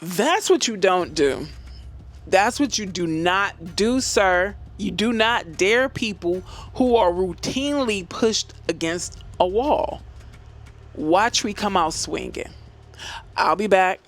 That's what you don't do. That's what you do not do, sir. You do not dare people who are routinely pushed against a wall. Watch me come out swinging. I'll be back.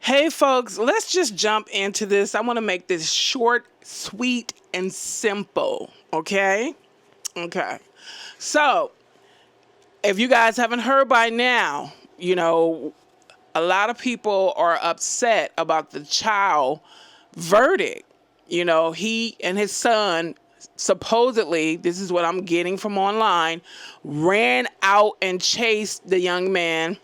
Hey folks, let's just jump into this. I want to make this short, sweet, and simple. Okay? Okay. So, if you guys haven't heard by now, a lot of people are upset about the Chow verdict. He and his son, supposedly, this is what I'm getting from online, ran out and chased the young man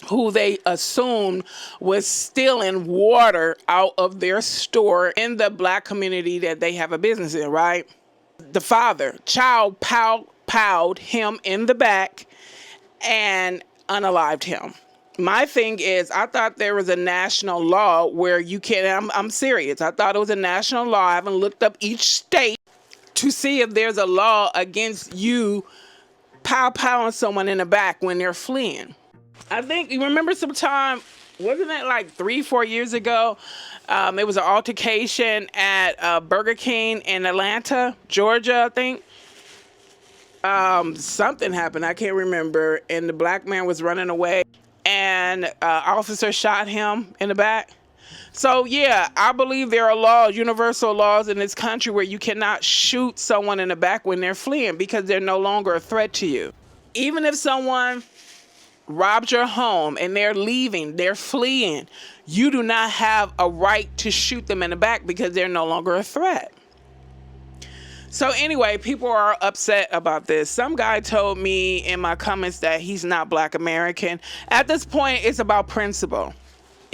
who they assumed was stealing water out of their store in the black community that they have a business in, right? The father, Chow, powed him in the back and unalived him. My thing is, I thought there was a national law where you can, I'm serious, I thought it was a national law. I haven't looked up each state to see if there's a law against you powing someone in the back when they're fleeing. I think, you remember some time, wasn't it like 3-4 years ago? It was an altercation at Burger King in Atlanta, Georgia, I think. Something happened, I can't remember, and the black man was running away, and officer shot him in the back. So yeah, I believe there are laws, universal laws in this country where you cannot shoot someone in the back when they're fleeing because they're no longer a threat to you. Even if someone robbed your home and they're leaving, they're fleeing, you do not have a right to shoot them in the back because they're no longer a threat. So anyway, people are upset about this. Some guy told me in my comments that he's not Black American. At this point, it's about principle.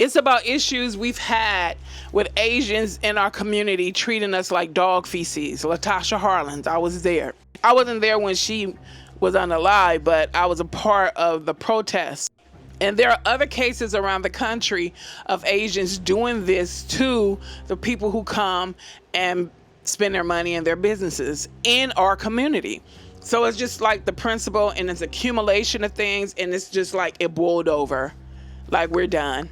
It's about issues we've had with Asians in our community treating us like dog feces. Latasha Harlins, I was there. I wasn't there when she was unalive, but I was a part of the protest. And there are other cases around the country of Asians doing this to the people who come and spend their money in their businesses in our community. So it's just like the principle, and it's accumulation of things, and it's just like it boiled over. Like, we're done.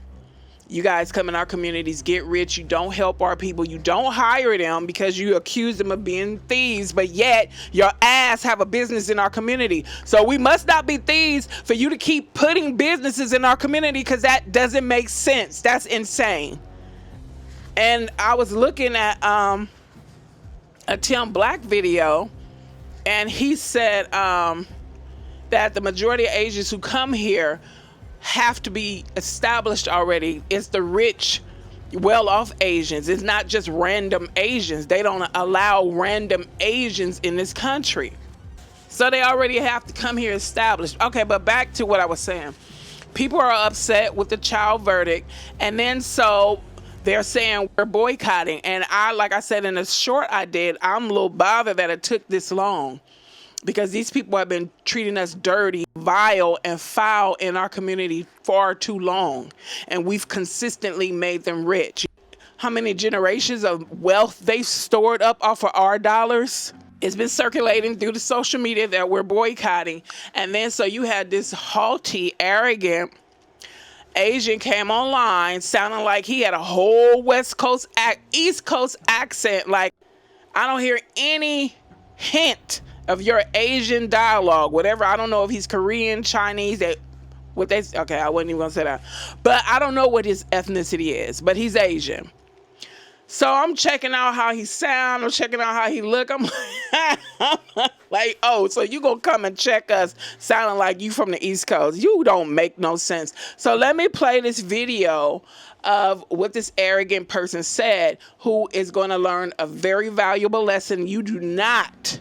You guys come in our communities, get rich, you don't help our people, you don't hire them because you accuse them of being thieves, but yet your ass have a business in our community. So we must not be thieves for you to keep putting businesses in our community, because that doesn't make sense. That's insane. And I was looking at a Tim Black video, and he said that the majority of Asians who come here have to be established already. It's the rich, well-off Asians. It's not just random Asians. They don't allow random Asians in this country. So they already have to come here established. Okay, but back to what I was saying. People are upset with the Chow verdict, and then so they're saying we're boycotting. And like I said in the short I did, I'm a little bothered that it took this long, because these people have been treating us dirty, vile, and foul in our community far too long. And we've consistently made them rich. How many generations of wealth they've stored up off of our dollars? It's been circulating through the social media that we're boycotting. And then so you had this haughty, arrogant Asian came online sounding like he had a whole East Coast accent. Like, I don't hear any hint of your Asian dialogue, whatever. I don't know if he's Korean, Chinese, okay, I wasn't even gonna say that, but I don't know what his ethnicity is, but he's Asian. So I'm checking out how he sound. I'm checking out how he look. I'm like, oh, so you gonna come and check us sounding like you from the East Coast. You don't make no sense. So let me play this video of what this arrogant person said, who is going to learn a very valuable lesson. You do not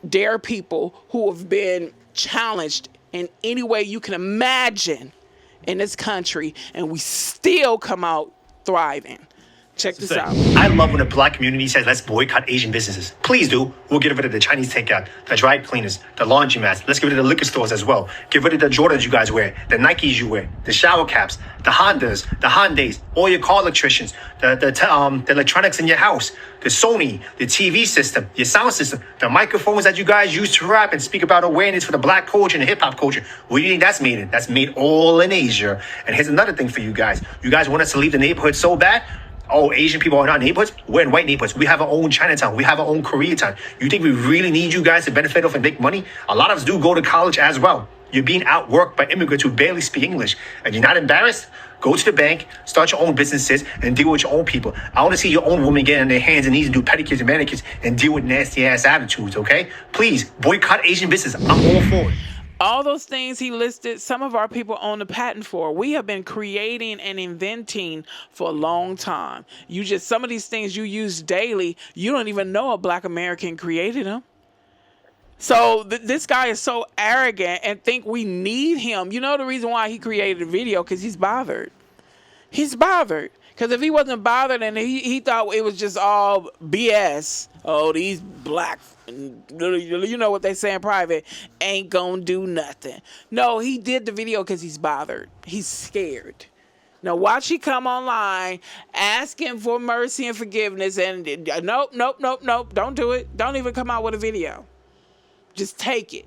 dare people who have been challenged in any way you can imagine in this country, and we still come out thriving. Check this out. I love when the black community says, let's boycott Asian businesses. Please do. We'll get rid of the Chinese takeout, the dry cleaners, the laundromats. Let's get rid of the liquor stores as well. Get rid of the Jordans you guys wear, the Nikes you wear, the shower caps, the Hondas, the Hyundais, all your car electricians, the electronics in your house, the Sony, the TV system, your sound system, the microphones that you guys use to rap and speak about awareness for the black culture and the hip hop culture. What do you think that's made in? That's made all in Asia. And here's another thing for you guys. You guys want us to leave the neighborhood so bad? Oh, Asian people are not neighborhoods? We're in white neighborhoods. We have our own Chinatown. We have our own Koreatown. You think we really need you guys to benefit off and make money? A lot of us do go to college as well. You're being outworked by immigrants who barely speak English. And you're not embarrassed? Go to the bank, start your own businesses, and deal with your own people. I want to see your own women get on their hands and knees and do pedicures and manicures and deal with nasty-ass attitudes, okay? Please, boycott Asian business. I'm all for it. All those things he listed, some of our people own the patent for. We have been creating and inventing for a long time. Some of these things you use daily, you don't even know a black American created them. So this guy is so arrogant and think we need him. You know the reason why he created a video? Because he's bothered. He's bothered. Because if he wasn't bothered and he thought it was just all BS, oh, these black, you know what they say in private, ain't gonna do nothing. No, he did the video because he's bothered. He's scared. Now watch he come online asking for mercy and forgiveness and nope, don't do it. Don't even come out with a video. Just take it.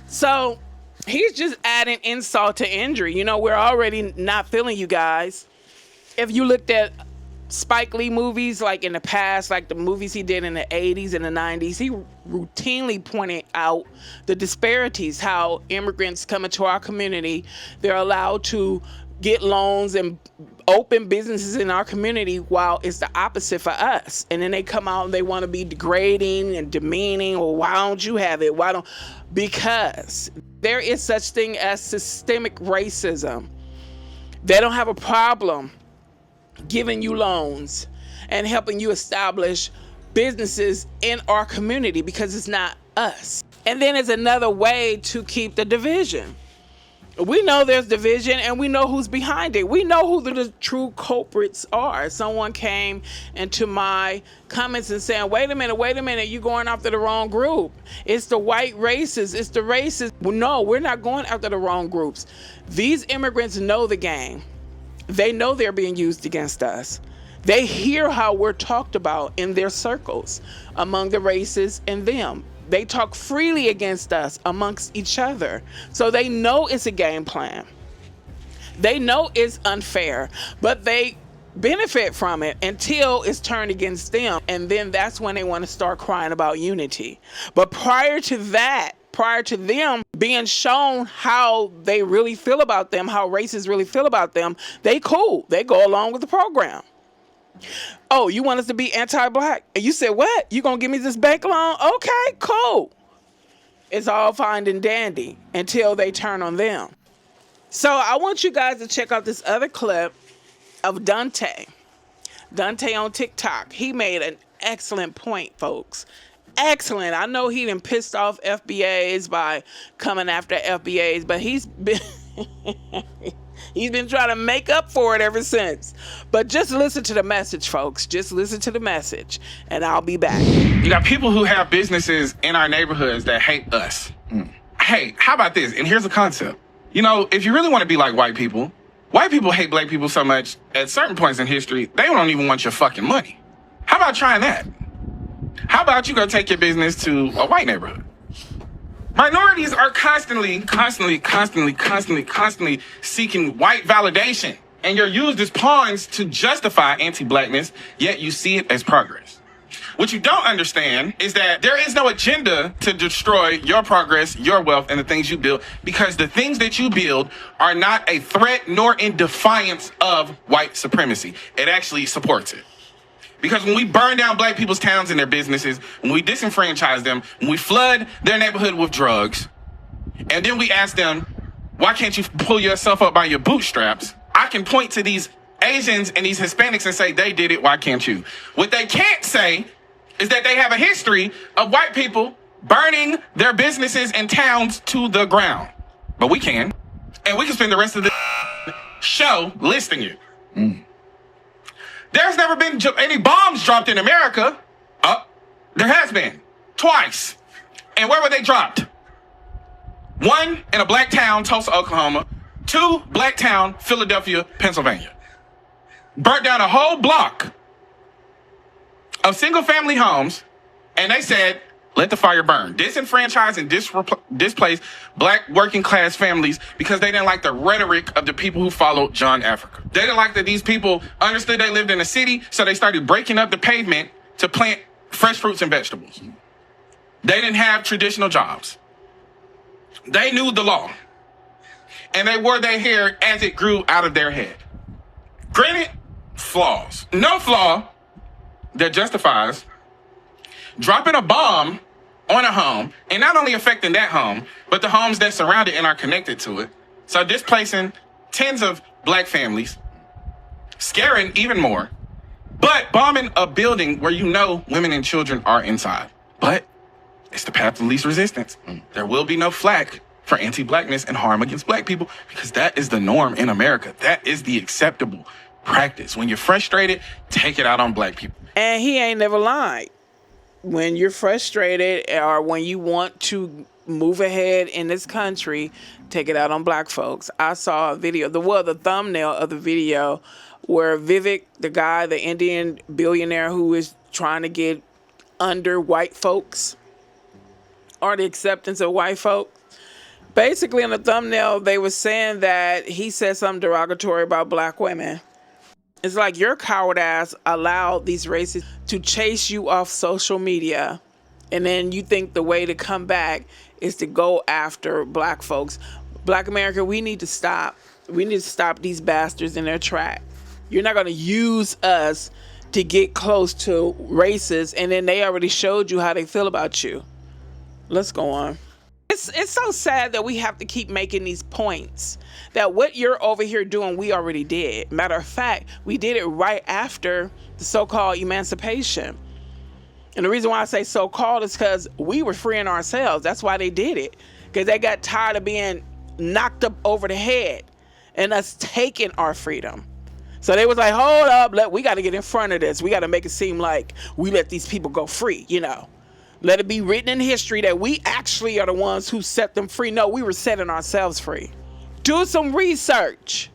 So he's just adding insult to injury. You know, we're already not feeling you guys. If you looked at Spike Lee movies, like in the past, like the movies he did in the 80s and the 90s, he routinely pointed out the disparities, how immigrants come into our community, they're allowed to get loans and open businesses in our community while it's the opposite for us. And then they come out and they want to be degrading and demeaning. Well, why don't you have it? Because there is such thing as systemic racism. They don't have a problem giving you loans and helping you establish businesses in our community because it's not us. And then it's another way to keep the division. We know there's division and we know who's behind it. We know who the true culprits are. Someone came into my comments and saying, wait a minute, you're going after the wrong group. It's the white racists, it's the racists. Well, no, we're not going after the wrong groups. These immigrants know the game. They know they're being used against us. They hear how we're talked about in their circles among the races and them. They talk freely against us amongst each other. So they know it's a game plan. They know it's unfair, but they benefit from it until it's turned against them. And then that's when they want to start crying about unity. But prior to them being shown how they really feel about them, how racists really feel about them, they cool. They go along with the program. Oh, you want us to be anti-black? And you said, what? You gonna give me this bank loan? Okay, cool. It's all fine and dandy until they turn on them. So I want you guys to check out this other clip of Dante. Dante on TikTok. He made an excellent point, folks. Excellent. I know he done pissed off FBAs by coming after FBAs, but he's been he's been trying to make up for it ever since. But just listen to the message, folks. Just listen to the message, and I'll be back. You got people who have businesses in our neighborhoods that hate us. Hey, how about this? And here's a concept. You know, if you really want to be like white people hate black people so much at certain points in history, they don't even want your fucking money. How about trying that? How about you go take your business to a white neighborhood? Minorities are constantly seeking white validation. And you're used as pawns to justify anti-blackness, yet you see it as progress. What you don't understand is that there is no agenda to destroy your progress, your wealth, and the things you build, because the things that you build are not a threat nor in defiance of white supremacy. It actually supports it. Because when we burn down black people's towns and their businesses, when we disenfranchise them, when we flood their neighborhood with drugs, and then we ask them, why can't you pull yourself up by your bootstraps? I can point to these Asians and these Hispanics and say, they did it, why can't you? What they can't say is that they have a history of white people burning their businesses and towns to the ground. But we can. And we can spend the rest of the show listing it. There's never been any bombs dropped in America. There has been. Twice. And where were they dropped? One in a black town, Tulsa, Oklahoma. Two, black town, Philadelphia, Pennsylvania. Burnt down a whole block of single-family homes, and they said, let the fire burn. Disenfranchise and displace black working-class families because they didn't like the rhetoric of the people who followed John Africa. They didn't like that these people understood they lived in a city, so they started breaking up the pavement to plant fresh fruits and vegetables. They didn't have traditional jobs. They knew the law, and they wore their hair as it grew out of their head. Granted, flaws. No flaw that justifies dropping a bomb on a home and not only affecting that home, but the homes that surround it and are connected to it. So displacing tens of black families, scaring even more, but bombing a building where you know women and children are inside. But it's the path of least resistance. There will be no flack for anti-blackness and harm against black people because that is the norm in America. That is the acceptable practice. When you're frustrated, take it out on black people. And he ain't never lied. When you're frustrated or when you want to move ahead in this country, take it out on black folks. I saw a video, the thumbnail of the video where Vivek, the guy, the Indian billionaire who is trying to get under white folks or the acceptance of white folks. Basically, in the thumbnail, they were saying that he said something derogatory about black women. It's like your coward ass allowed these racists to chase you off social media. And then you think the way to come back is to go after black folks. Black America, we need to stop. We need to stop these bastards in their track. You're not going to use us to get close to racists. And then they already showed you how they feel about you. Let's go on. It's so sad that we have to keep making these points that what you're over here doing, we already did. Matter of fact, we did it right after the so-called emancipation. And the reason why I say so-called is because we were freeing ourselves. That's why they did it. Because they got tired of being knocked up over the head and us taking our freedom. So they was like, hold up, we got to get in front of this. We got to make it seem like we let these people go free, you know. Let it be written in history that we actually are the ones who set them free. No, we were setting ourselves free. Do some research.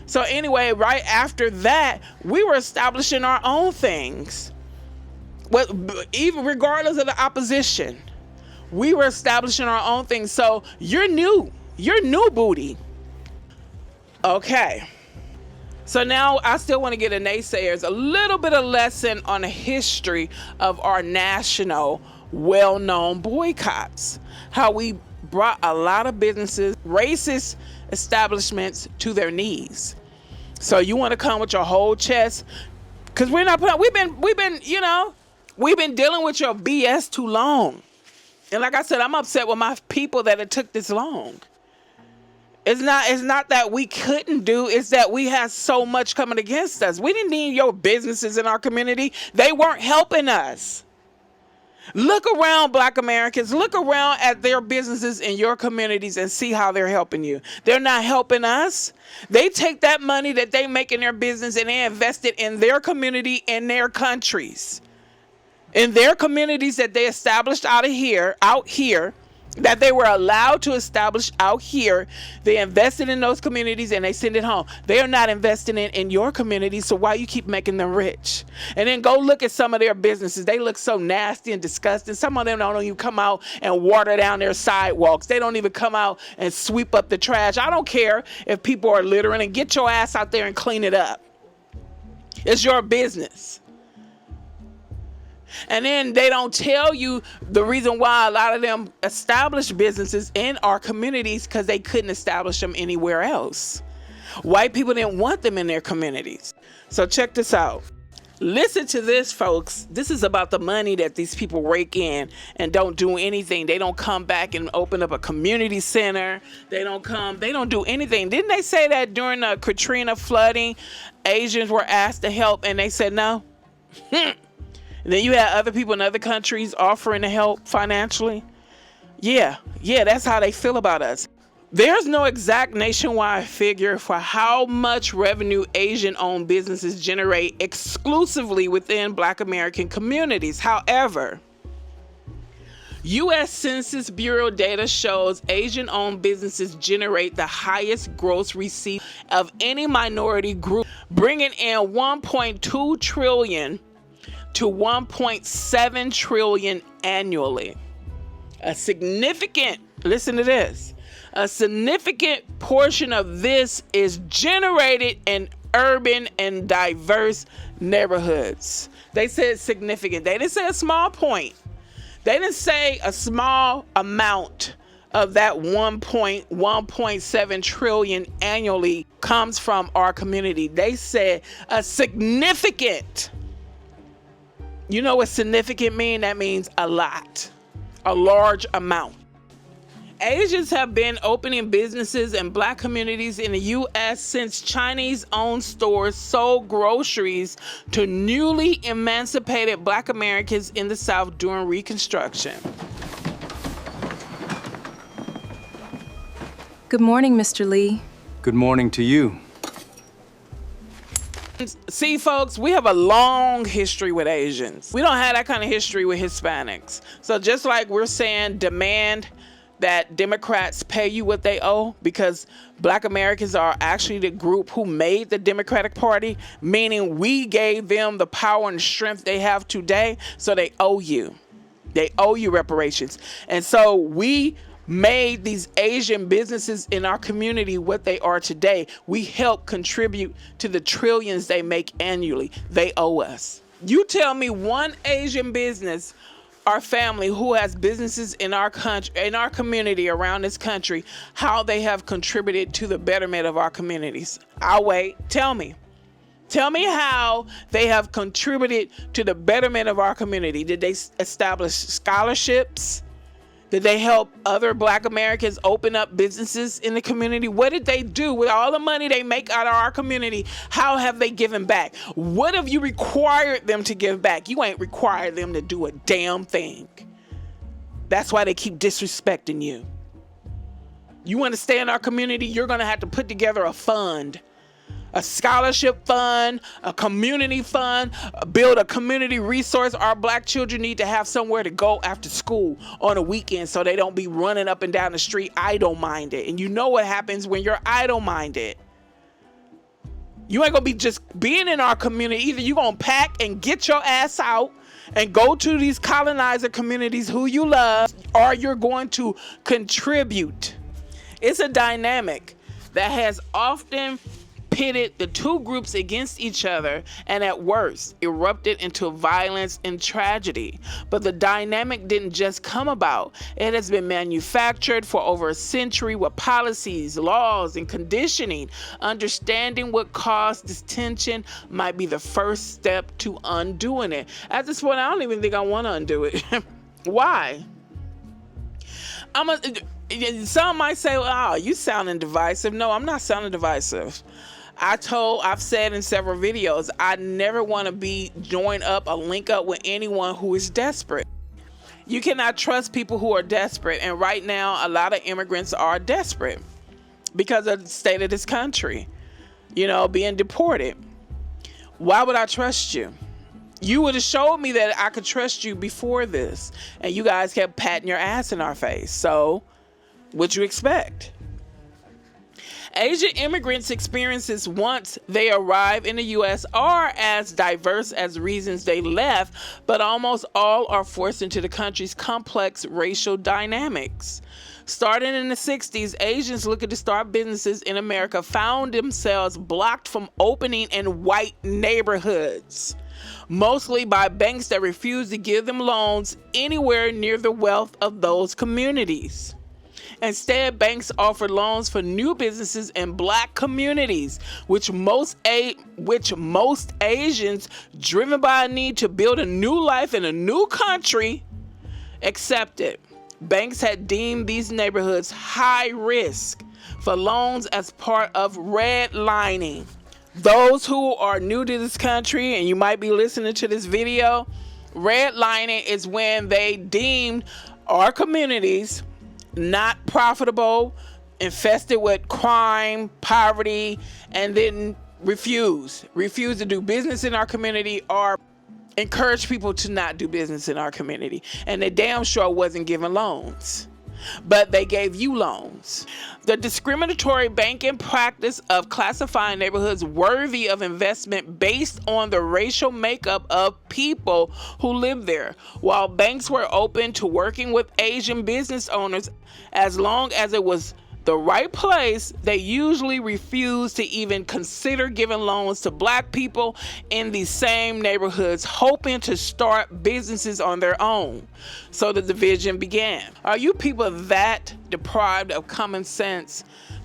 So anyway, right after that, we were establishing our own things. Well, even regardless of the opposition, we were establishing our own things. So you're new. You're new, booty. Okay. So now I still want to get a naysayers a little bit of lesson on the history of our national well-known boycotts. How we brought a lot of businesses, racist establishments to their knees. So you want to come with your whole chest? Because we've been dealing with your BS too long. And like I said, I'm upset with my people that it took this long. It's not that we couldn't do, it's that we had so much coming against us. We didn't need your businesses in our community. They weren't helping us. Look around, Black Americans. Look around at their businesses in your communities and see how they're helping you. They're not helping us. They take that money that they make in their business and they invest it in their community, in their countries. In their communities that they established out here, that they were allowed to establish out here. They invested in those communities and they send it home. They are not investing in your community, so why you keep making them rich? And then go look at some of their businesses. They look so nasty and disgusting. Some of them don't even come out and water down their sidewalks. They don't even come out and sweep up the trash. I don't care if people are littering, and get your ass out there and clean it up. It's your business. And then they don't tell you the reason why a lot of them established businesses in our communities, because they couldn't establish them anywhere else. White people didn't want them in their communities. So check this out. Listen to this, folks. This is about the money that these people rake in and don't do anything. They don't come back and open up a community center. They don't do anything. Didn't they say that during the Katrina flooding, Asians were asked to help and they said no? And then you had other people in other countries offering to help financially. Yeah, that's how they feel about us. There's no exact nationwide figure for how much revenue Asian-owned businesses generate exclusively within Black American communities. However, U.S. Census Bureau data shows Asian-owned businesses generate the highest gross receipts of any minority group, bringing in $1.2 trillion to $1.7 trillion annually. Listen to this. A significant portion of this is generated in urban and diverse neighborhoods. They said significant. They didn't say a small point. They didn't say a small amount of that 1.7 trillion annually comes from our community. They said a significant. You know what significant mean? That means a lot, a large amount. Asians have been opening businesses in Black communities in the U.S. since Chinese-owned stores sold groceries to newly emancipated Black Americans in the South during Reconstruction. Good morning, Mr. Lee. Good morning to you. See, folks, we have a long history with Asians. We don't have that kind of history with Hispanics. So just like we're saying demand that Democrats pay you what they owe, because Black Americans are actually the group who made the Democratic Party, meaning we gave them the power and strength they have today, so they owe you. They owe you reparations. And so we made these Asian businesses in our community what they are today. We help contribute to the trillions they make annually. They owe us. You tell me one Asian business our family who has businesses in our country, in our community around this country, how they have contributed to the betterment of our communities. I'll wait. Tell me how they have contributed to the betterment of our community. Did they establish scholarships? Did they help other Black Americans open up businesses in the community? What did they do with all the money they make out of our community? How have they given back? What have you required them to give back? You ain't required them to do a damn thing. That's why they keep disrespecting you. You want to stay in our community? You're going to have to put together a fund. A scholarship fund, a community fund, build a community resource. Our Black children need to have somewhere to go after school on a weekend so they don't be running up and down the street idle-minded. And you know what happens when you're idle-minded. You ain't gonna be just being in our community. Either you're gonna pack and get your ass out and go to these colonizer communities who you love, or you're going to contribute. It's a dynamic that has often pitted the two groups against each other and at worst erupted into violence and tragedy. But the dynamic didn't just come about. It has been manufactured for over a century with policies, laws, and conditioning. Understanding what caused this tension might be the first step to undoing it. At this point, I don't even think I want to undo it. Why? Some might say, oh, you sounding divisive. No, I'm not sounding divisive. I've said in several videos, I never want to be joined up or link up with anyone who is desperate. You cannot trust people who are desperate. And right now, a lot of immigrants are desperate because of the state of this country, being deported. Why would I trust you? You would have showed me that I could trust you before this, and you guys kept patting your ass in our face. So what you expect? Asian immigrants' experiences once they arrive in the U.S. are as diverse as reasons they left, but almost all are forced into the country's complex racial dynamics. Starting in the 60s, Asians looking to start businesses in America found themselves blocked from opening in white neighborhoods. mostly by banks that refused to give them loans anywhere near the wealth of those communities. Instead, banks offered loans for new businesses in black communities, which most Asians, driven by a need to build a new life in a new country, accepted. Banks had deemed these neighborhoods high risk for loans as part of redlining. Those who are new to this country, and you might be listening to this video, redlining is when they deemed our communities not profitable, infested with crime, poverty, and then refuse to do business in our community or encourage people to not do business in our community. And they damn sure wasn't giving loans, but they gave you loans. The discriminatory banking practice of classifying neighborhoods worthy of investment based on the racial makeup of people who live there. While banks were open to working with Asian business owners as long as it was the right place, they usually refused to even consider giving loans to black people in these same neighborhoods, hoping to start businesses on their own. So the division began. Are you people that deprived of common sense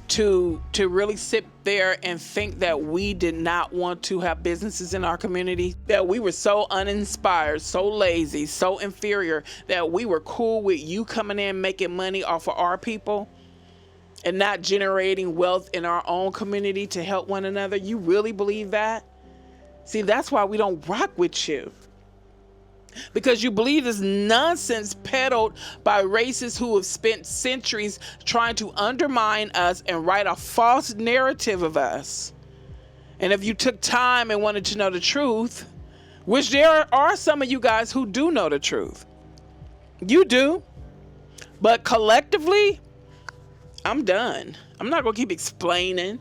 to really sit there and think that we did not want to have businesses in our community? That we were so uninspired, so lazy, so inferior, that we were cool with you coming in making money off of our people and not generating wealth in our own community to help one another? You really believe that? See, that's why we don't rock with you. Because you believe this nonsense peddled by racists who have spent centuries trying to undermine us and write a false narrative of us. And if you took time and wanted to know the truth, which there are some of you guys who do know the truth, you do, but collectively, I'm done. I'm not going to keep explaining.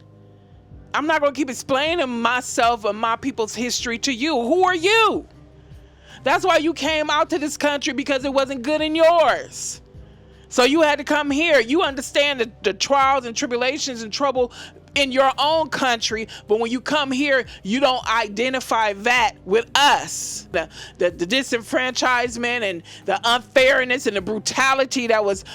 I'm not going to keep explaining myself and my people's history to you. Who are you? That's why you came out to this country, because it wasn't good in yours. So you had to come here. You understand the trials and tribulations and trouble in your own country, but when you come here, you don't identify that with us. The disenfranchisement and the unfairness and the brutality that was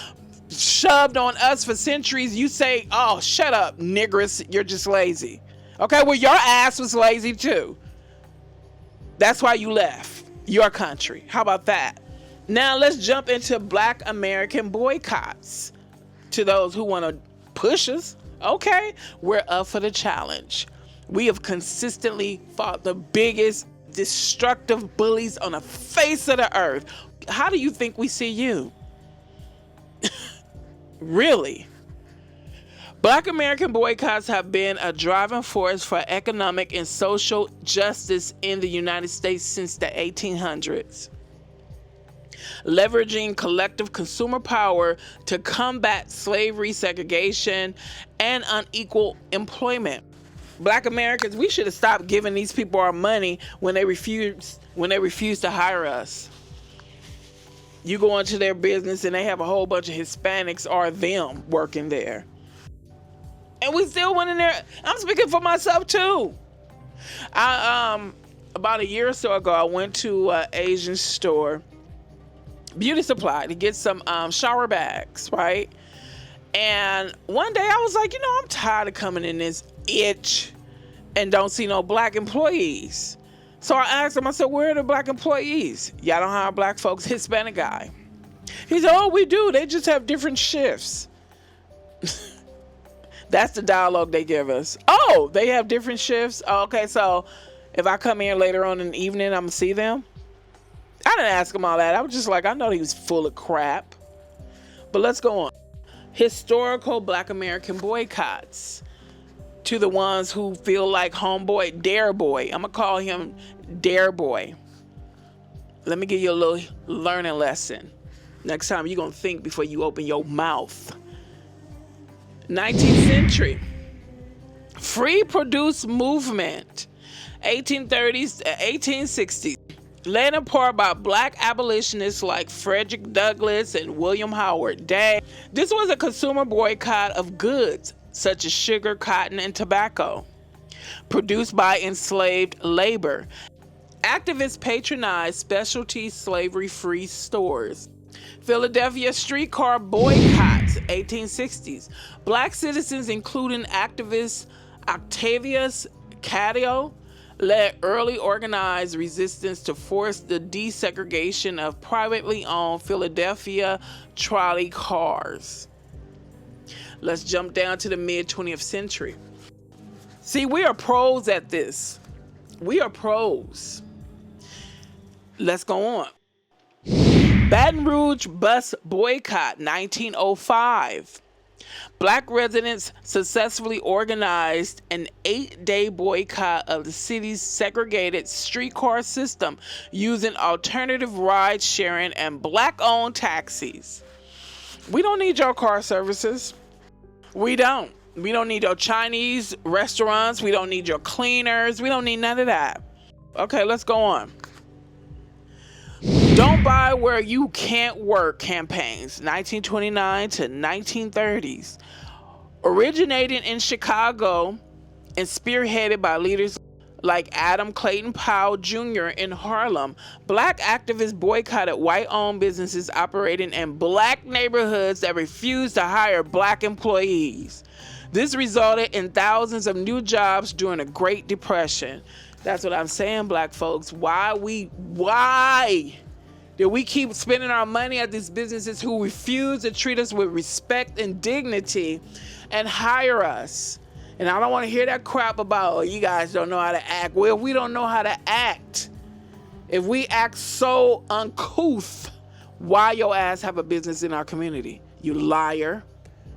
shoved on us for centuries, you say, oh, shut up, niggers, you're just lazy. Okay, well, your ass was lazy too. That's why you left your country. How about that? Now let's jump into Black American boycotts. To those who want to push us, okay, we're up for the challenge. We have consistently fought the biggest destructive bullies on the face of the earth. How do you think we see you? Really? Black American boycotts have been a driving force for economic and social justice in the United States since the 1800s, leveraging collective consumer power to combat slavery, segregation, and unequal employment. Black Americans, we should have stopped giving these people our money when they refused to hire us. You go into their business and they have a whole bunch of Hispanics or them working there. And we still went in there. I'm speaking for myself too. About a year or so ago, I went to an Asian store, beauty supply, to get some shower bags, right? And one day I was like, I'm tired of coming in this itch and don't see no black employees. So I asked him, I said, where are the black employees? Y'all don't hire black folks. Hispanic guy. He said, oh, we do. They just have different shifts. That's the dialogue they give us. Oh, they have different shifts? Oh, okay, so if I come here later on in the evening, I'm going to see them? I didn't ask him all that. I was just like, I know he was full of crap. But let's go on. Historical Black American boycotts. To the ones who feel like homeboy, Dare Boy. I'm going to call him Dare Boy. Let me give you a little learning lesson. Next time you're going to think before you open your mouth. 19th century. Free produce movement. 1830s to 1860s. Led in part by black abolitionists like Frederick Douglass and William Howard Day. This was a consumer boycott of goods such as sugar, cotton, and tobacco, produced by enslaved labor. Activists patronize specialty slavery-free stores. Philadelphia streetcar boycotts, 1860s. Black citizens, including activist Octavius Catio, led early organized resistance to force the desegregation of privately owned Philadelphia trolley cars. Let's jump down to the mid-20th century. See, we are pros at this. We are pros. Let's go on. Baton Rouge bus boycott, 1905. Black residents successfully organized an 8-day boycott of the city's segregated streetcar system using alternative ride sharing and black-owned taxis. We don't need your car services. We don't. We don't need your Chinese restaurants. We don't need your cleaners. We don't need none of that. Okay, let's go on. Don't buy where you can't work campaigns, 1929 to 1930s. Originating in Chicago and spearheaded by leaders like Adam Clayton Powell Jr. in Harlem, black activists boycotted white-owned businesses operating in black neighborhoods that refused to hire black employees. This resulted in thousands of new jobs during the Great Depression. That's what I'm saying, black folks. Why do we keep spending our money at these businesses who refuse to treat us with respect and dignity and hire us? And I don't want to hear that crap about, oh, you guys don't know how to act. Well, if we don't know how to act, if we act so uncouth, why your ass have a business in our community? You liar.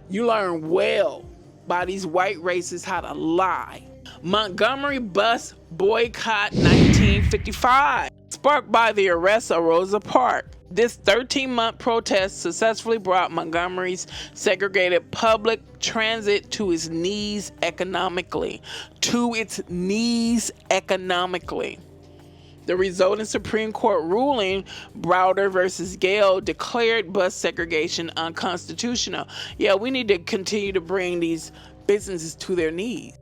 You learn well by these white racists how to lie. Montgomery bus boycott, 1955. Sparked by the arrest of Rosa Parks. This 13-month protest successfully brought Montgomery's segregated public transit to its knees economically. The resulting Supreme Court ruling, Browder versus Gale, declared bus segregation unconstitutional. Yeah, we need to continue to bring these businesses to their knees.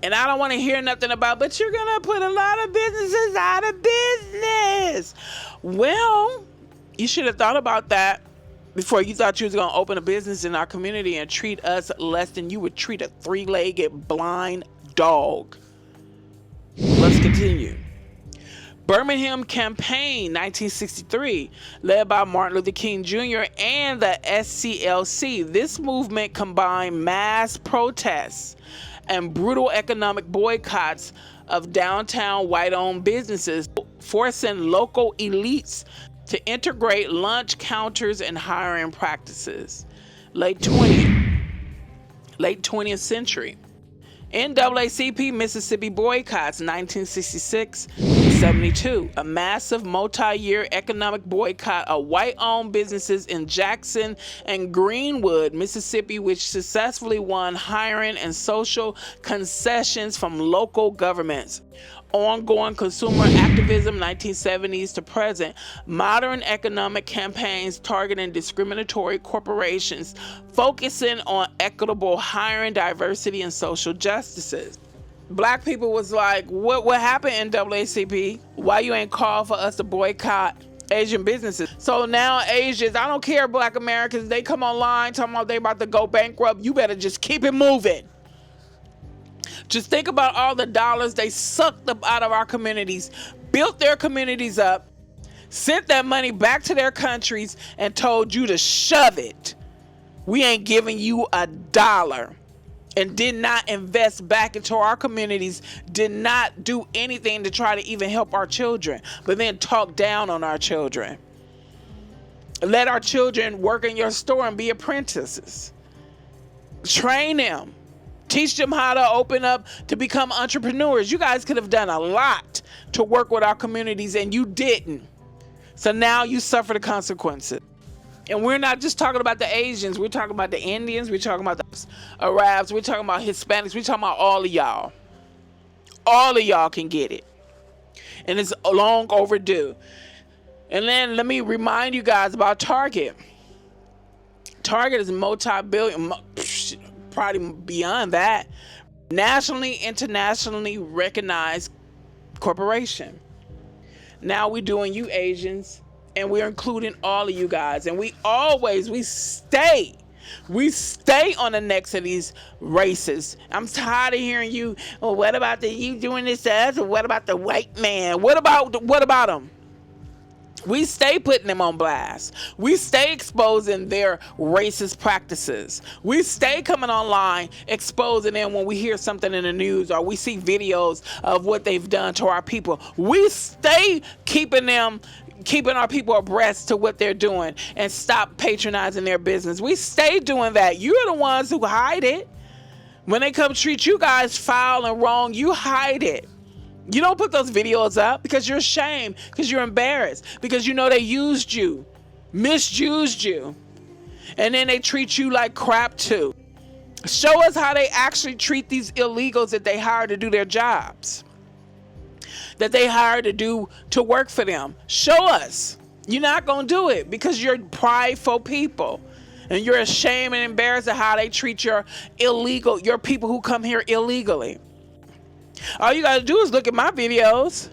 And I don't want to hear nothing about, but you're going to put a lot of businesses out of business. Well, you should have thought about that before you thought you was going to open a business in our community and treat us less than you would treat a 3-legged blind dog. Let's continue. Birmingham Campaign, 1963, led by Martin Luther King Jr. and the SCLC. This movement combined mass protests and brutal economic boycotts of downtown white-owned businesses, forcing local elites to integrate lunch counters and hiring practices. Late 20th century. NAACP Mississippi boycotts, 1966-72. A massive multi-year economic boycott of white-owned businesses in Jackson and Greenwood, Mississippi, which successfully won hiring and social concessions from local governments. Ongoing consumer activism, 1970s to present. Modern economic campaigns targeting discriminatory corporations, focusing on equitable hiring, diversity, and social justices. Black people was like, what happened in NAACP? Why you ain't call for us to boycott Asian businesses? So now Asians, I don't care, Black Americans, they come online talking about they about to go bankrupt. You better just keep it moving. Just think about all the dollars they sucked up out of our communities, built their communities up, sent that money back to their countries, and told you to shove it. We ain't giving you a dollar. And did not invest back into our communities, did not do anything to try to even help our children, but then talk down on our children. Let our children work in your store and be apprentices. Train them. Teach them how to open up to become entrepreneurs. You guys could have done a lot to work with our communities and you didn't. So now you suffer the consequences. And we're not just talking about the Asians. We're talking about the Indians. We're talking about the Arabs. We're talking about Hispanics. We're talking about all of y'all. All of y'all can get it. And it's long overdue. And then let me remind you guys about Target. Target is multi-billion, probably beyond that, nationally, internationally recognized corporation. Now we're doing you Asians, and we're including all of you guys. And we stay on the necks of these races. I'm tired of hearing you, well, what about you doing this to us? Or what about the white man? What about them? We stay putting them on blast. We stay exposing their racist practices. We stay coming online exposing them when we hear something in the news or we see videos of what they've done to our people. We stay keeping our people abreast to what they're doing and stop patronizing their business. We stay doing that. You're the ones who hide it. When they come treat you guys foul and wrong, you hide it. You don't put those videos up because you're ashamed, because you're embarrassed, because you know they used you, misused you, and then they treat you like crap too. Show us how they actually treat these illegals that they hire to do their jobs, that they hire to work for them. Show us. You're not going to do it because you're prideful people. And you're ashamed and embarrassed at how they treat your people who come here illegally. All you gotta do is look at my videos.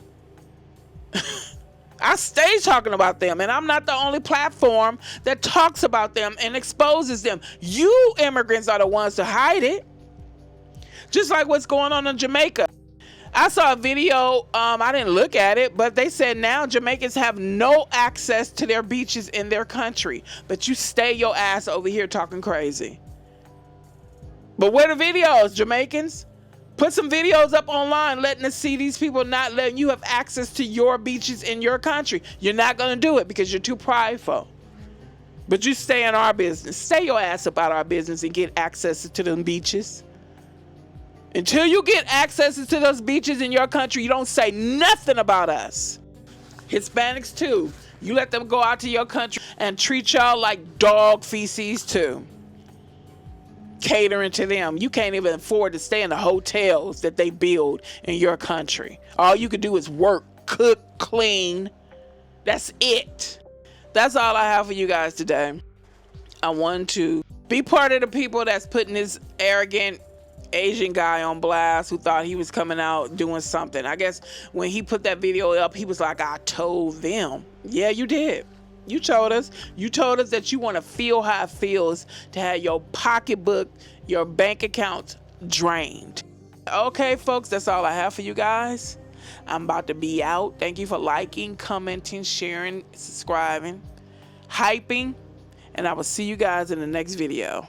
I stay talking about them, and I'm not the only platform that talks about them and exposes them. You immigrants are the ones to hide it. Just like what's going on in Jamaica. I saw a video, I didn't look at it, but they said now Jamaicans have no access to their beaches in their country. But you stay your ass over here talking crazy. But where the videos, Jamaicans? Put some videos up online letting us see these people not letting you have access to your beaches in your country. You're not going to do it because you're too prideful. But you stay in our business. Stay your ass about our business and get access to them beaches. Until you get access to those beaches in your country, you don't say nothing about us. Hispanics too. You let them go out to your country and treat y'all like dog feces too. Catering to them. You can't even afford to stay in the hotels that they build in your country. All you could do is work, cook, clean. That's it. That's all I have for you guys today. I want to be part of the people that's putting this arrogant Asian guy on blast who thought he was coming out doing something. I guess when he put that video up, he was like, I told them. Yeah, you did. You told us. You told us that you want to feel how it feels to have your pocketbook, your bank account drained. Okay, folks, that's all I have for you guys. I'm about to be out. Thank you for liking, commenting, sharing, subscribing, hyping, and I will see you guys in the next video.